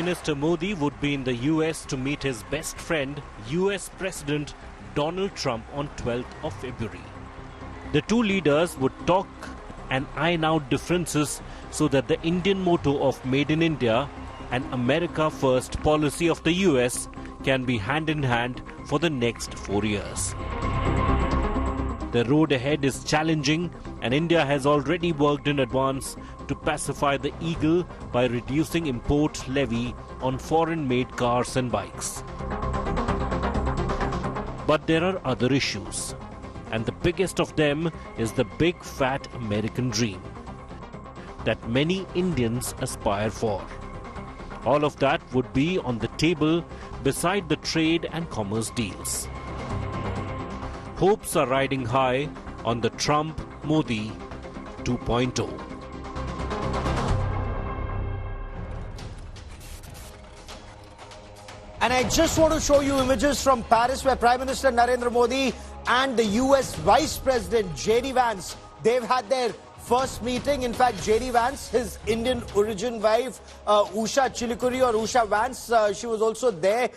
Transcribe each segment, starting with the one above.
Minister Modi would be in the US to meet his best friend, US President Donald Trump on 12th of February. The two leaders would talk and iron out differences so that the Indian motto of Made in India and America First policy of the US can be hand in hand for the next 4 years. The road ahead is challenging, and India has already worked in advance to pacify the eagle by reducing import levy on foreign-made cars and bikes. But there are other issues, and the biggest of them is the big fat American dream that many Indians aspire for. All of that would be on the table beside the trade and commerce deals. Hopes are riding high on the Trump-Modi 2.0. And I just want to show you images from Paris where Prime Minister Narendra Modi and the US Vice President J.D. Vance, they've had their first meeting. In fact, J.D. Vance, his Indian origin wife, Usha Chilikuri or Usha Vance, she was also there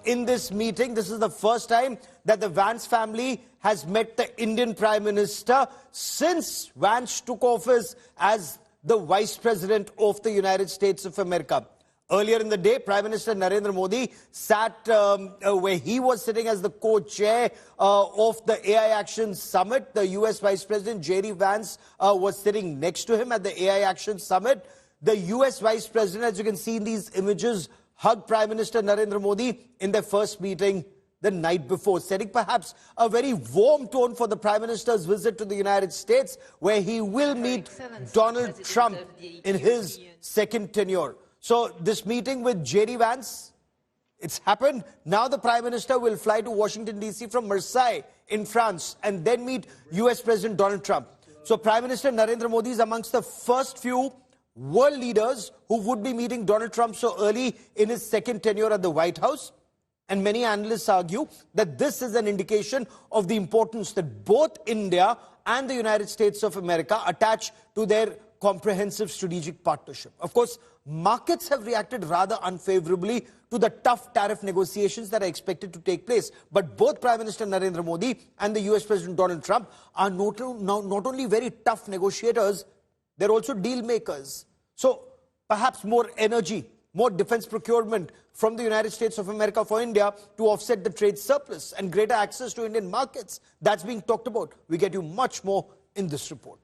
in this meeting. This is the first time that the Vance family has met the Indian Prime Minister since Vance took office as the Vice President of the United States of America. Earlier in the day, Prime Minister Narendra Modi sat where he was sitting as the co-chair of the AI Action Summit. The US Vice President J.D. Vance was sitting next to him at the AI Action Summit. The US Vice President, as you can see in these images, hugged Prime Minister Narendra Modi in their first meeting the night before, setting perhaps a very warm tone for the Prime Minister's visit to the United States, where he will meet Donald Trump in his second tenure. So this meeting with J.D. Vance, it's happened. Now the Prime Minister will fly to Washington, D.C. from Marseille in France and then meet US President Donald Trump. So Prime Minister Narendra Modi is amongst the first few world leaders who would be meeting Donald Trump so early in his second tenure at the White House. And many analysts argue that this is an indication of the importance that both India and the United States of America attach to their comprehensive strategic partnership. Of course, markets have reacted rather unfavorably to the tough tariff negotiations that are expected to take place. But both Prime Minister Narendra Modi and the US President Donald Trump are not only very tough negotiators, they're also deal makers. So perhaps more energy, more defense procurement from the United States of America for India to offset the trade surplus and greater access to Indian markets. That's being talked about. We get you much more in this report.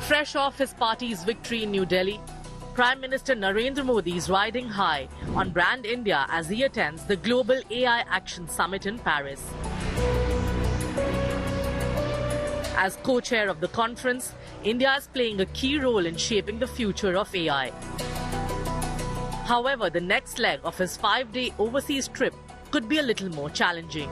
Fresh off his party's victory in New Delhi, Prime Minister Narendra Modi is riding high on Brand India as he attends the Global AI Action Summit in Paris. As co-chair of the conference, India is playing a key role in shaping the future of AI. However, the next leg of his 5-day overseas trip could be a little more challenging.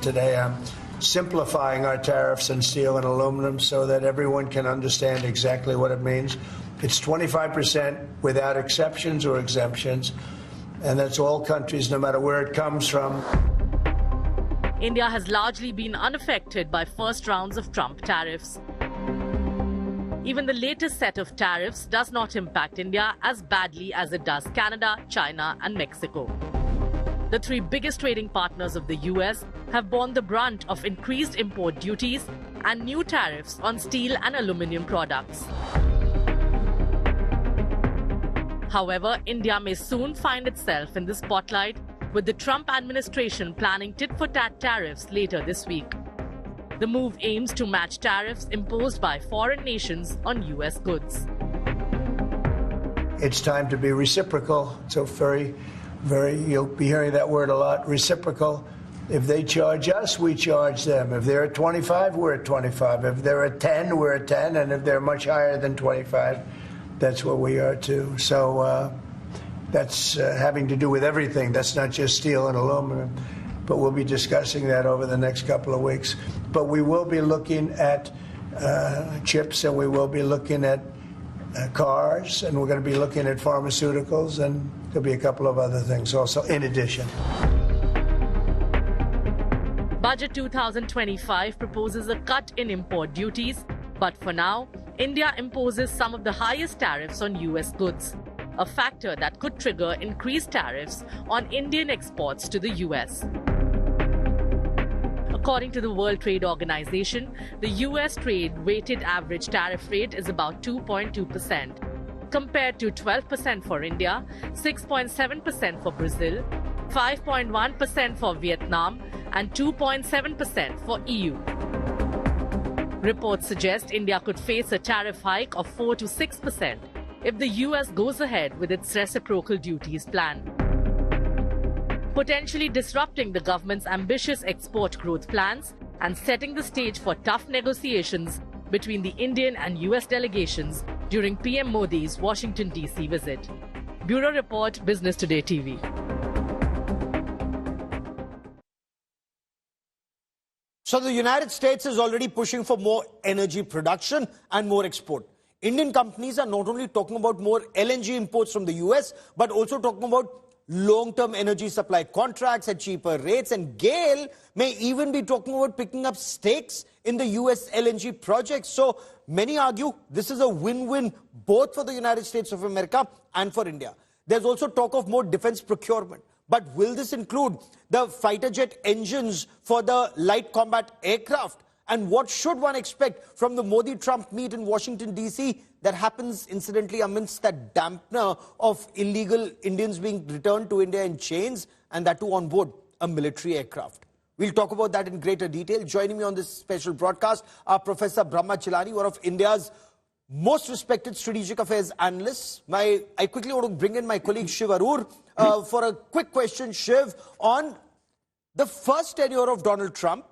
Today I'm simplifying our tariffs on steel and aluminum so that everyone can understand exactly what it means. It's 25% without exceptions or exemptions, and that's all countries, no matter where it comes from. India has largely been unaffected by first rounds of Trump tariffs. Even the latest set of tariffs does not impact India as badly as it does Canada, China and Mexico. The three biggest trading partners of the US have borne the brunt of increased import duties and new tariffs on steel and aluminum products. However, India may soon find itself in the spotlight, with the Trump administration planning tit-for-tat tariffs later this week. The move aims to match tariffs imposed by foreign nations on US goods. It's time to be reciprocal. So you'll be hearing that word a lot, reciprocal. If they charge us, we charge them. If they're at 25, we're at 25. If they're at 10, we're at 10. And if they're much higher than 25, that's where we are too. So that's having to do with everything. That's not just steel and aluminum. But we'll be discussing that over the next couple of weeks. But we will be looking at chips, and we will be looking at cars, and we're going to be looking at pharmaceuticals, and there'll be a couple of other things also in addition. Budget 2025 proposes a cut in import duties, but for now, India imposes some of the highest tariffs on US goods, a factor that could trigger increased tariffs on Indian exports to the US. According to the World Trade Organization, the US trade weighted average tariff rate is about 2.2%, compared to 12% for India, 6.7% for Brazil, 5.1% for Vietnam, and 2.7% for EU. Reports suggest India could face a tariff hike of 4 to 6% if the US goes ahead with its reciprocal duties plan, potentially disrupting the government's ambitious export growth plans and setting the stage for tough negotiations between the Indian and US delegations during PM Modi's Washington, D.C. visit. Bureau Report, Business Today TV. So the United States is already pushing for more energy production and more export. Indian companies are not only talking about more LNG imports from the US, but also talking about long-term energy supply contracts at cheaper rates. And GAIL may even be talking about picking up stakes in the US LNG projects. So many argue this is a win-win both for the United States of America and for India. There's also talk of more defense procurement. But will this include the fighter jet engines for the light combat aircraft? And what should one expect from the Modi-Trump meet in Washington, D.C. that happens, incidentally, amidst that dampener of illegal Indians being returned to India in chains, and that too on board a military aircraft? We'll talk about that in greater detail. Joining me on this special broadcast are Professor Brahma Chilani, one of India's most respected strategic affairs analysts. I quickly want to bring in my colleague Shiv Arur for a quick question, Shiv, on the first tenure of Donald Trump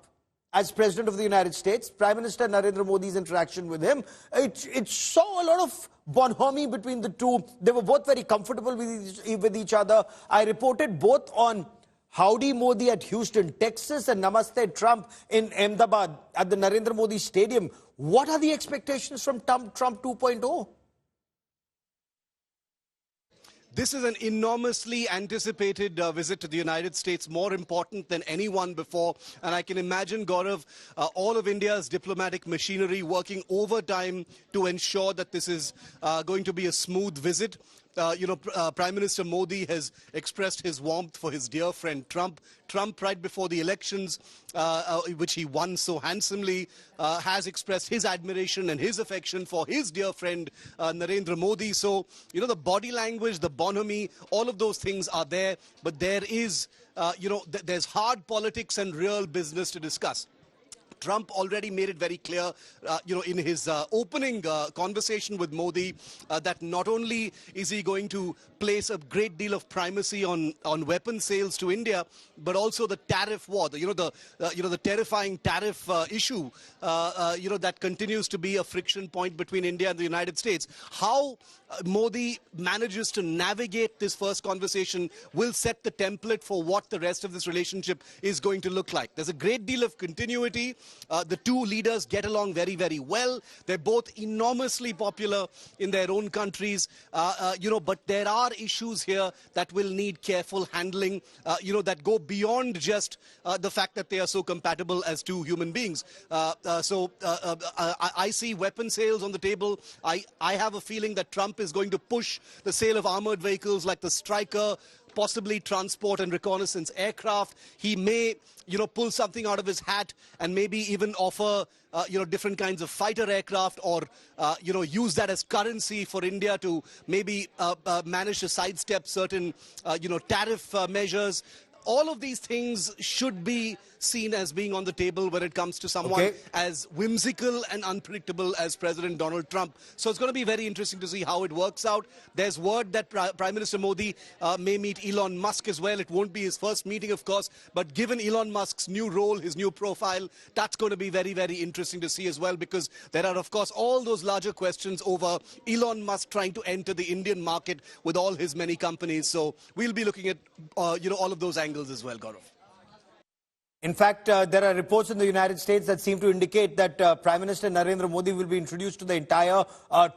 as President of the United States, Prime Minister Narendra Modi's interaction with him. It saw a lot of bonhomie between the two. They were both very comfortable with each other. I reported both on Howdy Modi at Houston, Texas, and Namaste Trump in Ahmedabad at the Narendra Modi Stadium. What are the expectations from Trump 2.0? This is an enormously anticipated visit to the United States, more important than any one before. And I can imagine, Gaurav, all of India's diplomatic machinery working overtime to ensure that this is going to be a smooth visit. Prime Minister Modi has expressed his warmth for his dear friend Trump. Trump, right before the elections, which he won so handsomely, has expressed his admiration and his affection for his dear friend Narendra Modi. So, the body language, the bonhomie, all of those things are there. But there is, there's hard politics and real business to discuss. Trump already made it very clear, in his opening conversation with Modi, that not only is he going to place a great deal of primacy on weapon sales to India, but also the tariff war, the terrifying tariff issue, that continues to be a friction point between India and the United States. How Modi manages to navigate this first conversation will set the template for what the rest of this relationship is going to look like. There's a great deal of continuity. The two leaders get along very, very well. They're both enormously popular in their own countries, but there are issues here that will need careful handling, that go beyond just the fact that they are so compatible as two human beings. I see weapon sales on the table. I have a feeling that Trump is going to push the sale of armored vehicles like the Stryker, possibly transport and reconnaissance aircraft. He may, pull something out of his hat and maybe even offer, different kinds of fighter aircraft, or, use that as currency for India to maybe manage to sidestep certain, tariff measures. All of these things should be seen as being on the table when it comes to someone as whimsical and unpredictable as President Donald Trump. So it's going to be very interesting to see how it works out. There's word that Prime Minister Modi may meet Elon Musk as well. It won't be his first meeting, of course, but given Elon Musk's new role, his new profile, that's going to be very, very interesting to see as well, because there are, of course, all those larger questions over Elon Musk trying to enter the Indian market with all his many companies. So we'll be looking at, all of those angles as well, Gaurav. In fact, there are reports in the United States that seem to indicate that Prime Minister Narendra Modi will be introduced to the entire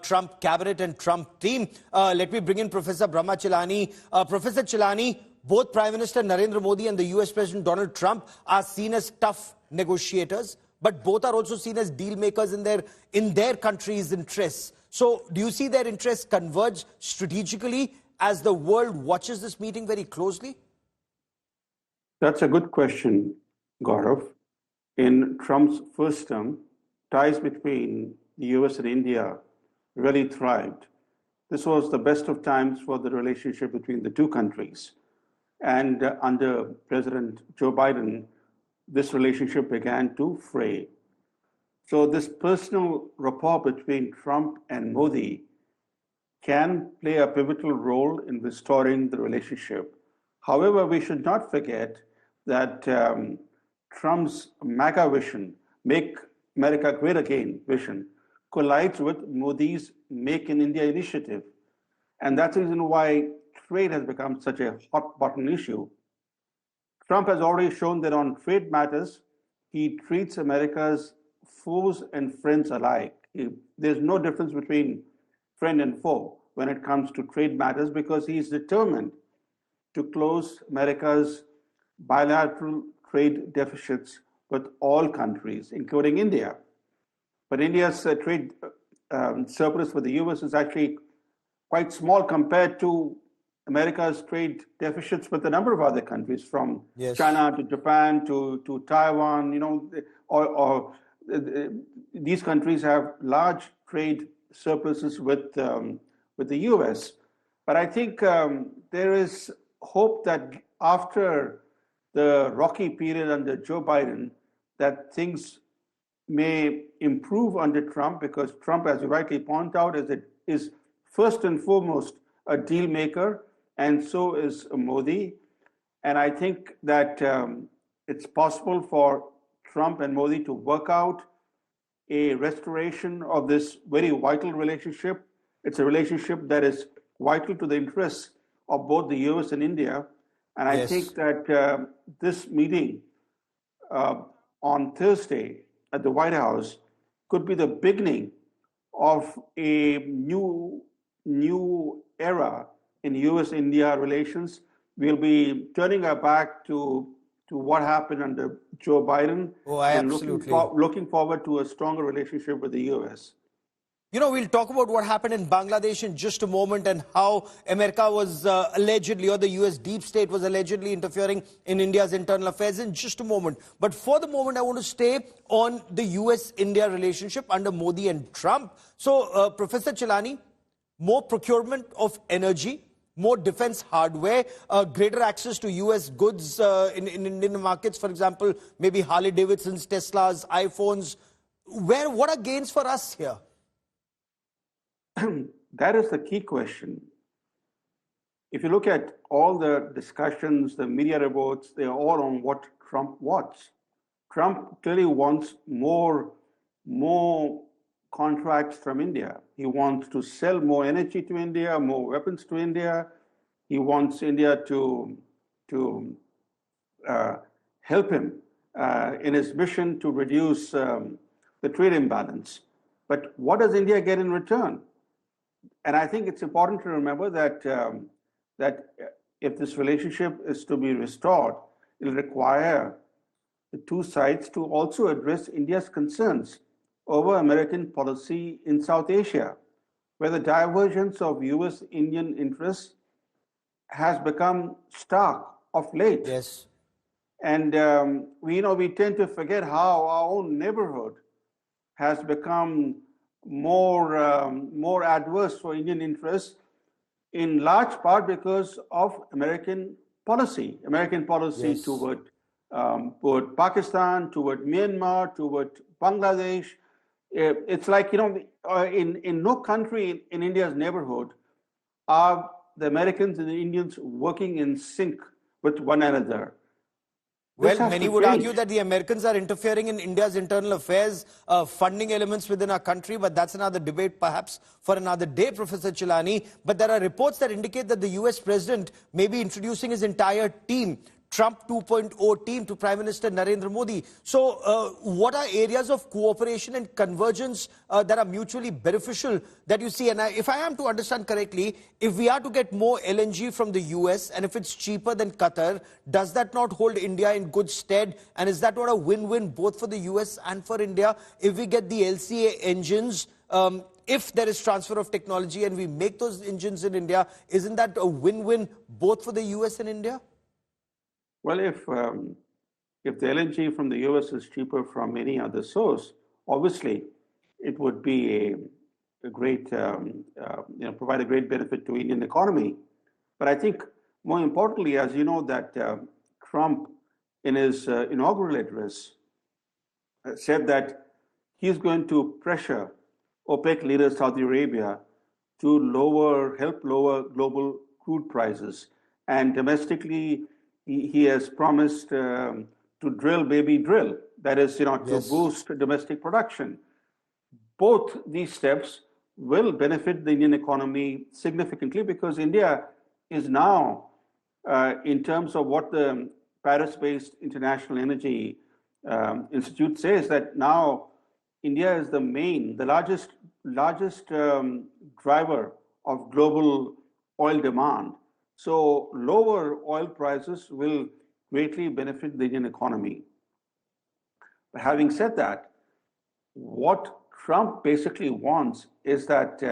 Trump cabinet and Trump team. Let me bring in Professor Brahma Chilani. Professor Chilani, both Prime Minister Narendra Modi and the US President Donald Trump are seen as tough negotiators, but both are also seen as deal makers in their country's interests. So do you see their interests converge strategically as the world watches this meeting very closely? That's a good question, Gaurav. In Trump's first term, ties between the US and India really thrived. This was the best of times for the relationship between the two countries. And under President Joe Biden, this relationship began to fray. So this personal rapport between Trump and Modi can play a pivotal role in restoring the relationship. However, we should not forget that Trump's MAGA vision, Make America Great Again vision, collides with Modi's Make in India initiative. And that's the reason why trade has become such a hot button issue. Trump has already shown that on trade matters, he treats America's foes and friends alike. There's no difference between friend and foe when it comes to trade matters because he's determined to close America's bilateral trade deficits with all countries, including India. But India's trade surplus with the US is actually quite small compared to America's trade deficits with a number of other countries, from China to Japan to Taiwan. These countries have large trade surpluses with the US. But I think there is hope that after the rocky period under Joe Biden, that things may improve under Trump, because Trump, as you rightly point out, is first and foremost a deal maker, and so is Modi. And I think that it's possible for Trump and Modi to work out a restoration of this very vital relationship. It's a relationship that is vital to the interests of both the US and India. And I think that this meeting on Thursday at the White House could be the beginning of a new era in US-India relations. We'll be turning our back to what happened under Joe Biden and looking forward to a stronger relationship with the US. You know, we'll talk about what happened in Bangladesh in just a moment and how America was allegedly, or the US deep state was allegedly interfering in India's internal affairs in just a moment. But for the moment, I want to stay on the US-India relationship under Modi and Trump. So, Professor Chilani, more procurement of energy, more defense hardware, greater access to US goods in Indian markets, for example, maybe Harley-Davidson's, Tesla's, iPhones. What are gains for us here? That is the key question. If you look at all the discussions, the media reports, they're all on what Trump wants. Trump clearly wants more contracts from India. He wants to sell more energy to India, more weapons to India. He wants India to help him in his mission to reduce the trade imbalance. But what does India get in return? And I think it's important to remember that if this relationship is to be restored, it'll require the two sides to also address India's concerns over American policy in South Asia, where the divergence of US-Indian interests has become stark of late. Yes. And we tend to forget how our own neighborhood has become more adverse for Indian interests, in large part because of American policy toward Pakistan, toward Myanmar, toward Bangladesh. It's like, in no country in India's neighborhood are the Americans and the Indians working in sync with one another. Well, many would argue that the Americans are interfering in India's internal affairs, funding elements within our country, but that's another debate perhaps for another day, Professor Chilani. But there are reports that indicate that the US president may be introducing his entire team Trump 2.0 team to Prime Minister Narendra Modi. So what are areas of cooperation and convergence that are mutually beneficial that you see? And if I am to understand correctly, if we are to get more LNG from the US and if it's cheaper than Qatar, does that not hold India in good stead? And is that not a win-win both for the US and for India? If we get the LCA engines, if there is transfer of technology and we make those engines in India, isn't that a win-win both for the US and India? Well, if the LNG from the US is cheaper from any other source, obviously it would be a great, provide a great benefit to Indian economy. But I think more importantly, as you know, that Trump in his inaugural address said that he's going to pressure OPEC leader Saudi Arabia to help lower global crude prices, and domestically he has promised to drill, baby, drill. That is, to boost domestic production. Both these steps will benefit the Indian economy significantly because India is now, in terms of what the Paris-based International Energy Institute says, that now India is the largest driver of global oil demand. So lower oil prices will greatly benefit the Indian economy. But having said that, what Trump basically wants is that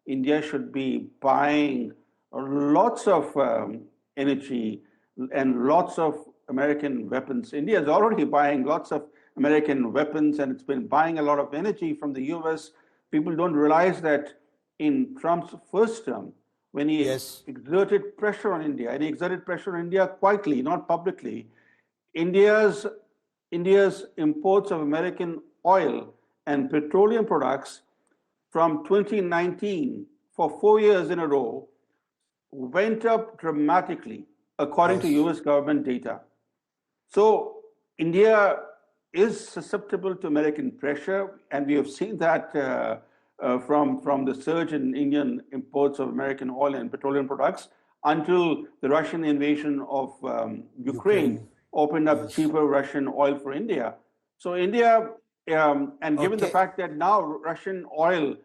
India should be buying lots of energy and lots of American weapons. India is already buying lots of American weapons, and it's been buying a lot of energy from the US. People don't realize that in Trump's first term, when he exerted pressure on India, and he exerted pressure on India quietly, not publicly, India's imports of American oil and petroleum products from 2019 for 4 years in a row went up dramatically, according to US government data. So India is susceptible to American pressure, and we have seen that from the surge in Indian imports of American oil and petroleum products until the Russian invasion of Ukraine opened up cheaper Russian oil for India. So India, and given the fact that now Russian oil...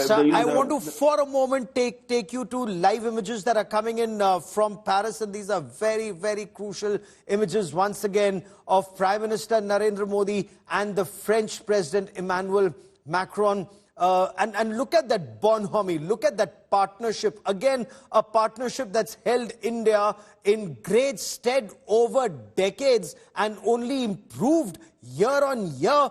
Sir, I want to, for a moment, take you to live images that are coming in from Paris, and these are very, very crucial images, once again, of Prime Minister Narendra Modi and the French President Emmanuel Macron. And look at that bonhomie, look at that partnership. Again, a partnership that's held India in great stead over decades and only improved year on year.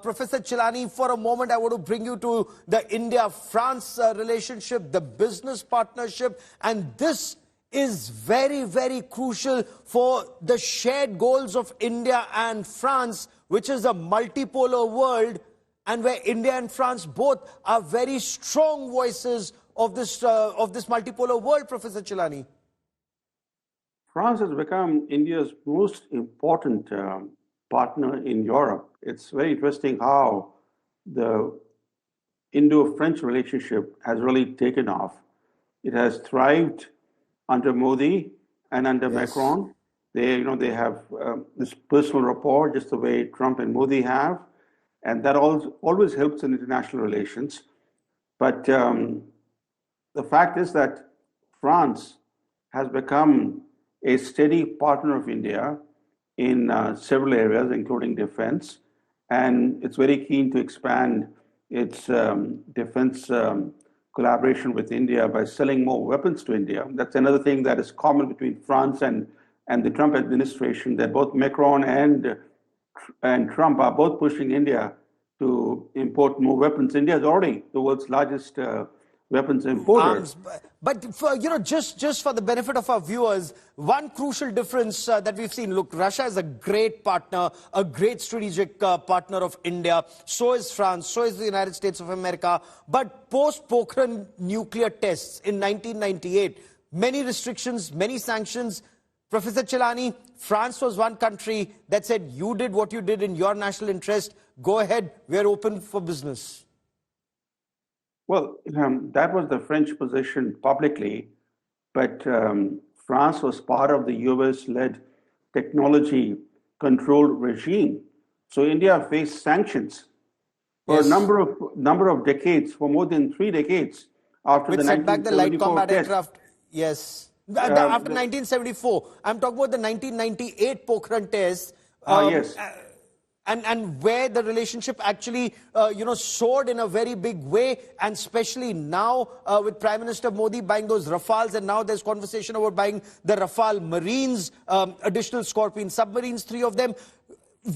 Professor Chilani, for a moment, I want to bring you to the India-France relationship, the business partnership, and this is very, very crucial for the shared goals of India and France, which is a multipolar world, and where India and France both are very strong voices of this multipolar world, Professor Chilani. France has become India's most important partner in Europe. It's very interesting how the Indo-French relationship has really taken off. It has thrived under Modi and under Macron. They have this personal rapport, just the way Trump and Modi have. And that always helps in international relations. But the fact is that France has become a steady partner of India in several areas, including defense. And it's very keen to expand its defense collaboration with India by selling more weapons to India. That's another thing that is common between France and the Trump administration, that both Macron and Trump are both pushing India to import more weapons. India is already the world's largest weapons importer. But for, just for the benefit of our viewers, one crucial difference that we've seen, look, Russia is a great partner, a great strategic partner of India. So is France, so is the United States of America. But post-Pokhran nuclear tests in 1998, many restrictions, many sanctions. Professor Chilani, France was one country that said, you did what you did in your national interest. Go ahead, we're open for business. Well, that was the French position publicly, but France was part of the US-led technology control regime. So India faced sanctions for a Yes. number of decades, for more than 3 decades after Which the set back the light 1974 combat test. aircraft. Yes. After 1974. I'm talking about the 1998 Pokhran test. Yes. And where the relationship actually, soared in a very big way, and especially now with Prime Minister Modi buying those Rafales, and now there's conversation about buying the Rafale Marines, additional Scorpion submarines, 3 of them.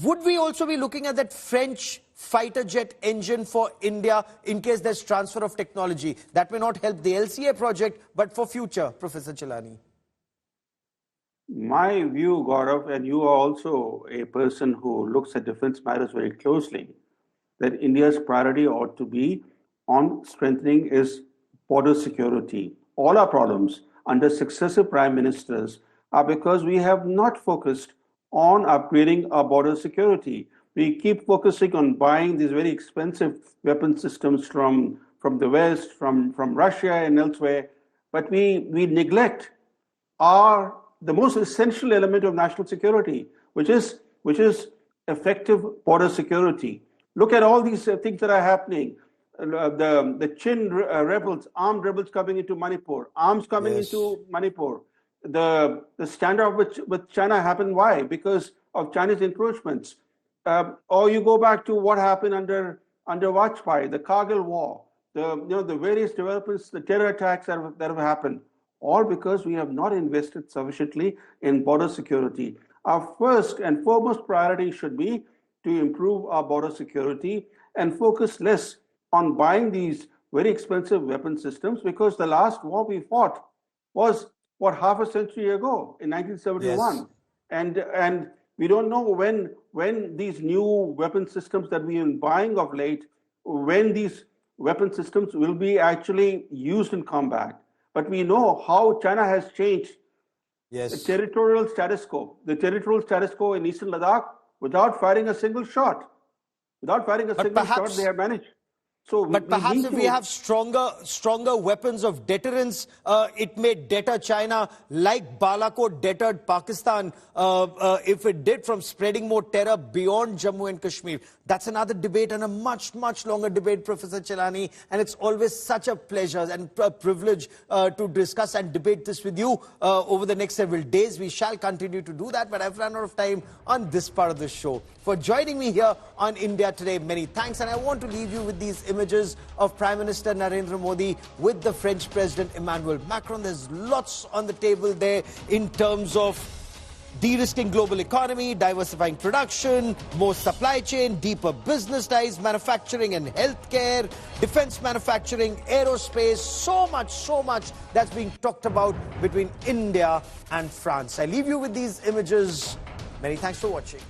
Would we also be looking at that French fighter jet engine for India in case there's transfer of technology? That may not help the LCA project, but for future, Professor Chilani. My view, Gaurav, and you are also a person who looks at defense matters very closely, that India's priority ought to be on strengthening its border security. All our problems under successive prime ministers are because we have not focused on upgrading our border security. We keep focusing on buying these very expensive weapon systems from the West, from Russia and elsewhere, but we neglect the most essential element of national security, which is effective border security. Look at all these things that are happening. The Chin rebels, armed rebels coming into Manipur, arms coming into Manipur. The standoff with China happened. Why? Because of Chinese encroachments. Or you go back to what happened under Vajpayee, the Kargil War, the various developments, the terror attacks that have happened. All because we have not invested sufficiently in border security. Our first and foremost priority should be to improve our border security and focus less on buying these very expensive weapon systems, because the last war we fought was, half a century ago in 1971. Yes. And we don't know when these new weapon systems that we've been buying of late, when these weapon systems will be actually used in combat. But we know how China has changed the territorial status quo. The territorial status quo in Eastern Ladakh, without firing a single shot. Without firing a single shot, they have managed. So but perhaps if we have stronger weapons of deterrence, it may deter China like Balakot deterred Pakistan if it did from spreading more terror beyond Jammu and Kashmir. That's another debate and a much, much longer debate, Professor Chilani. And it's always such a pleasure and a privilege to discuss and debate this with you over the next several days. We shall continue to do that, but I've run out of time on this part of the show. For joining me here on India Today, many thanks. And I want to leave you with these images of Prime Minister Narendra Modi with the French President Emmanuel Macron. There's lots on the table there in terms of de-risking global economy, diversifying production, more supply chain, deeper business ties, manufacturing and healthcare, defense manufacturing, aerospace, so much that's being talked about between India and France. I leave you with these images. Many thanks for watching.